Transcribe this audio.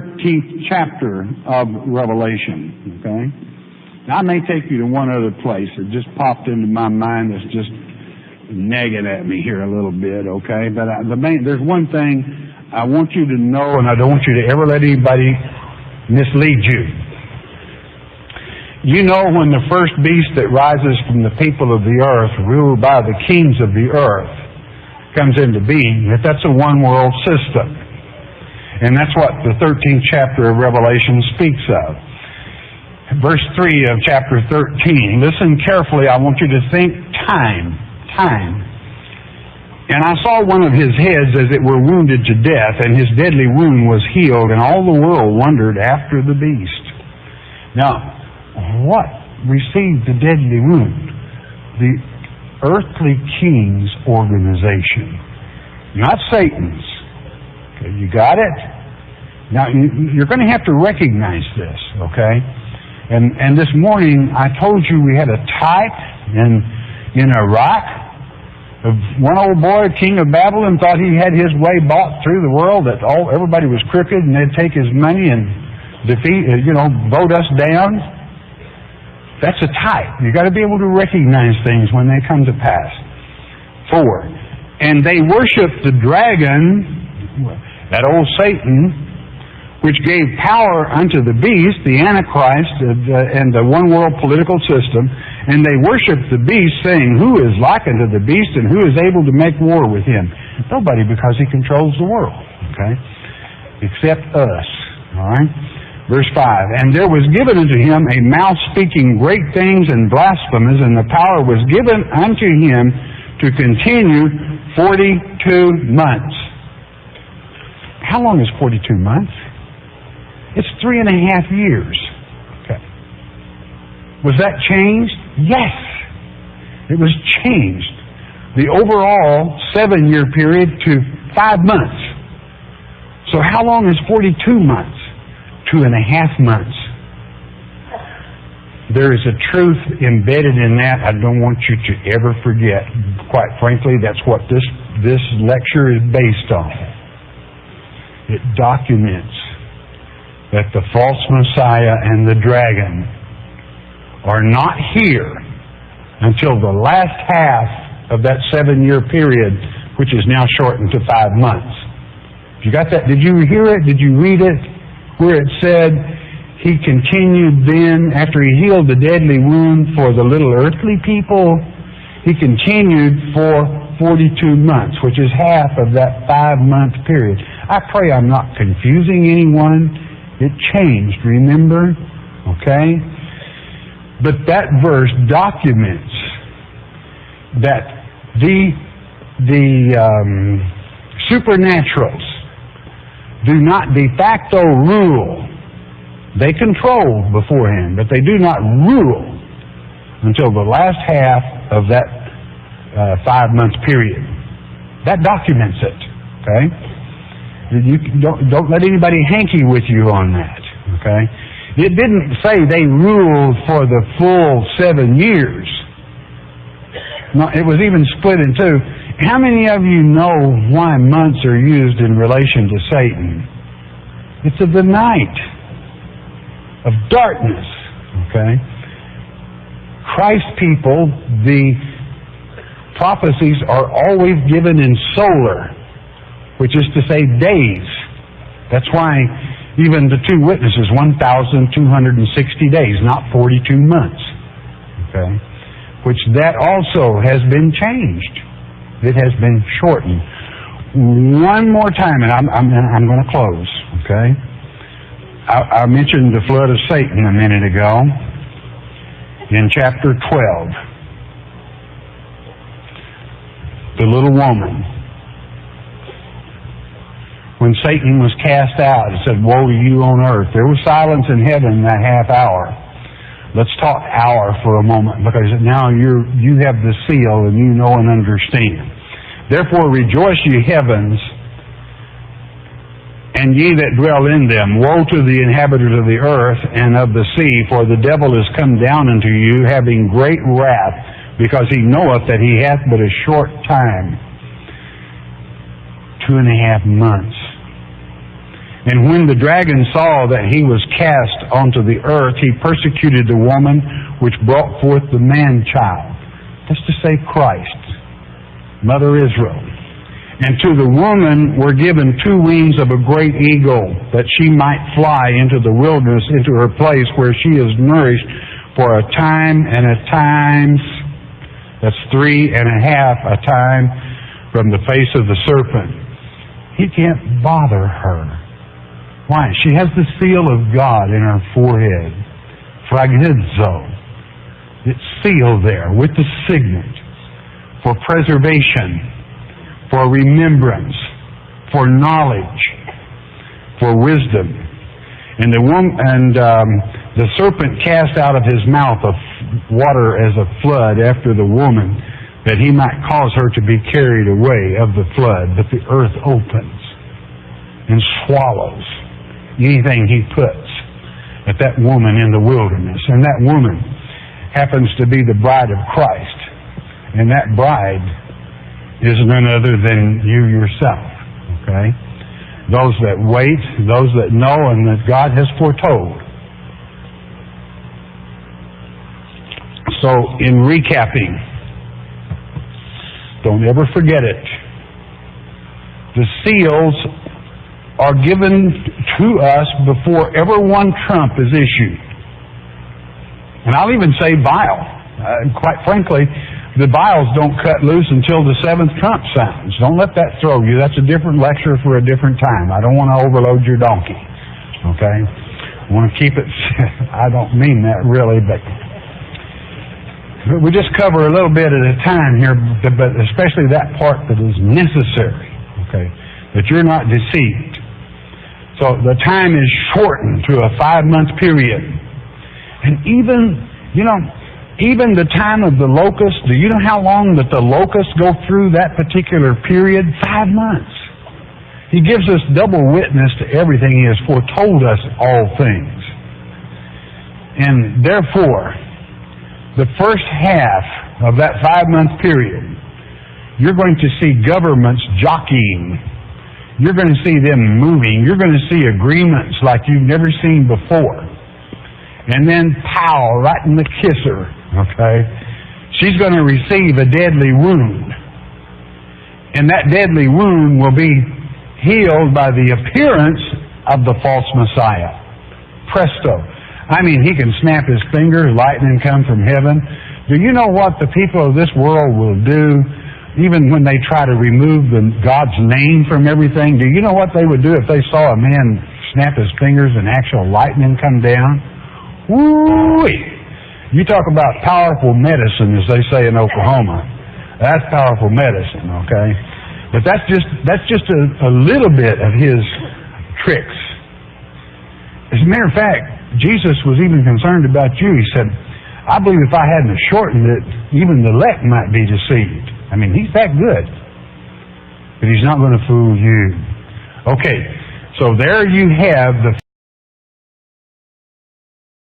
13th chapter of Revelation, okay? Now, I may take you to one other place that just popped into my mind that's just nagging at me here a little bit, okay? But there's one thing I want you to know, and I don't want you to ever let anybody mislead you. You know, when the first beast that rises from the people of the earth, ruled by the kings of the earth, comes into being, that's a one-world system. And that's what the 13th chapter of Revelation speaks of. Verse 3 of chapter 13. Listen carefully. I want you to think time. And I saw one of his heads as it were wounded to death, and his deadly wound was healed, and all the world wondered after the beast. Now, what received the deadly wound? The earthly king's organization, not Satan's. Okay, you got it? Now, you're going to have to recognize this, okay? And this morning, I told you we had a type in Iraq of one old boy, king of Babylon, thought he had his way bought through the world, that everybody was crooked, and they'd take his money and vote us down. That's a type. You've got to be able to recognize things when they come to pass. 4. And they worshiped the dragon, that old Satan, which gave power unto the beast, the Antichrist, and the one-world political system, and they worshiped the beast, saying, who is like unto the beast, and who is able to make war with him? Nobody, because he controls the world, okay? Except us, all right? Verse 5, and there was given unto him a mouth speaking great things and blasphemous, and the power was given unto him to continue 42 months. How long is 42 months? It's 3.5 years. Okay. Was that changed? Yes. It was changed. The overall 7-year period to 5 months. So how long is 42 months? 2.5 months. There is a truth embedded in that I don't want you to ever forget. Quite frankly, that's what this lecture is based on. It documents that the false Messiah and the dragon are not here until the last half of that 7-year period, which is now shortened to 5 months. You got that? Did you hear it? Did you read it? Where it said, he continued then, after he healed the deadly wound for the little earthly people, he continued for 42 months, which is half of that 5-month period. I pray I'm not confusing anyone. It changed, remember? Okay? But that verse documents that the supernaturals do not de facto rule. They control beforehand, but they do not rule until the last half of that 5-month period. That documents it, okay? You don't let anybody hanky with you on that, okay? It didn't say they ruled for the full 7 years. No, it was even split in two. How many of you know why months are used in relation to Satan? It's of the night, of darkness, okay? Christ people, the prophecies are always given in solar, which is to say days. That's why even the two witnesses, 1,260 days, not 42 months. Okay? Which that also has been changed. It has been shortened. One more time, and I'm going to close. Okay? I mentioned the flood of Satan a minute ago in chapter 12. The little woman. When Satan was cast out, it said, woe to you on earth. There was silence in heaven that half hour. Let's talk hour for a moment, because now you have the seal and you know and understand. Therefore rejoice, ye heavens, and ye that dwell in them. Woe to the inhabitants of the earth and of the sea, for the devil is come down unto you, having great wrath, because he knoweth that he hath but a short time. 2.5 months. And when the dragon saw that he was cast onto the earth, he persecuted the woman which brought forth the man-child. That's to say Christ, Mother Israel. And to the woman were given 2 wings of a great eagle, that she might fly into the wilderness, into her place where she is nourished for a time and a times, that's 3.5 a time, from the face of the serpent. He can't bother her. Why? She has the seal of God in her forehead. Fragizo. It's sealed there with the signet for preservation, for remembrance, for knowledge, for wisdom. And the serpent cast out of his mouth of water as a flood after the woman, that he might cause her to be carried away of the flood. But the earth opens and swallows anything he puts at that woman in the wilderness. And that woman happens to be the bride of Christ. And that bride is none other than you yourself. Okay? Those that wait, those that know, and that God has foretold. So, in recapping, don't ever forget it. The seals are given to us before ever one trump is issued. And I'll even say vial. Quite frankly, the vials don't cut loose until the 7th trump sounds. Don't let that throw you. That's a different lecture for a different time. I don't want to overload your donkey. Okay? I want to keep it... I don't mean that really, but we just cover a little bit at a time here, but especially that part that is necessary. Okay? That you're not deceived. So the time is shortened to a 5-month period. And even the time of the locust, do you know how long that the locusts go through that particular period? 5 months. He gives us double witness to everything. He has foretold us all things. And therefore, the first half of that 5-month period, you're going to see governments jockeying. You're going to see them moving. You're going to see agreements like you've never seen before. And then, pow, right in the kisser, okay? She's going to receive a deadly wound. And that deadly wound will be healed by the appearance of the false Messiah. Presto. I mean, he can snap his fingers, lightning come from heaven. Do you know what the people of this world will do, even when they try to remove God's name from everything? Do you know what they would do if they saw a man snap his fingers and actual lightning come down? Woo-wee! You talk about powerful medicine, as they say in Oklahoma. That's powerful medicine, okay? But that's just a little bit of his tricks. As a matter of fact, Jesus was even concerned about you. He said, I believe if I hadn't shortened it, even the elect might be deceived. I mean, he's that good. But he's not going to fool you. Okay, so there you have the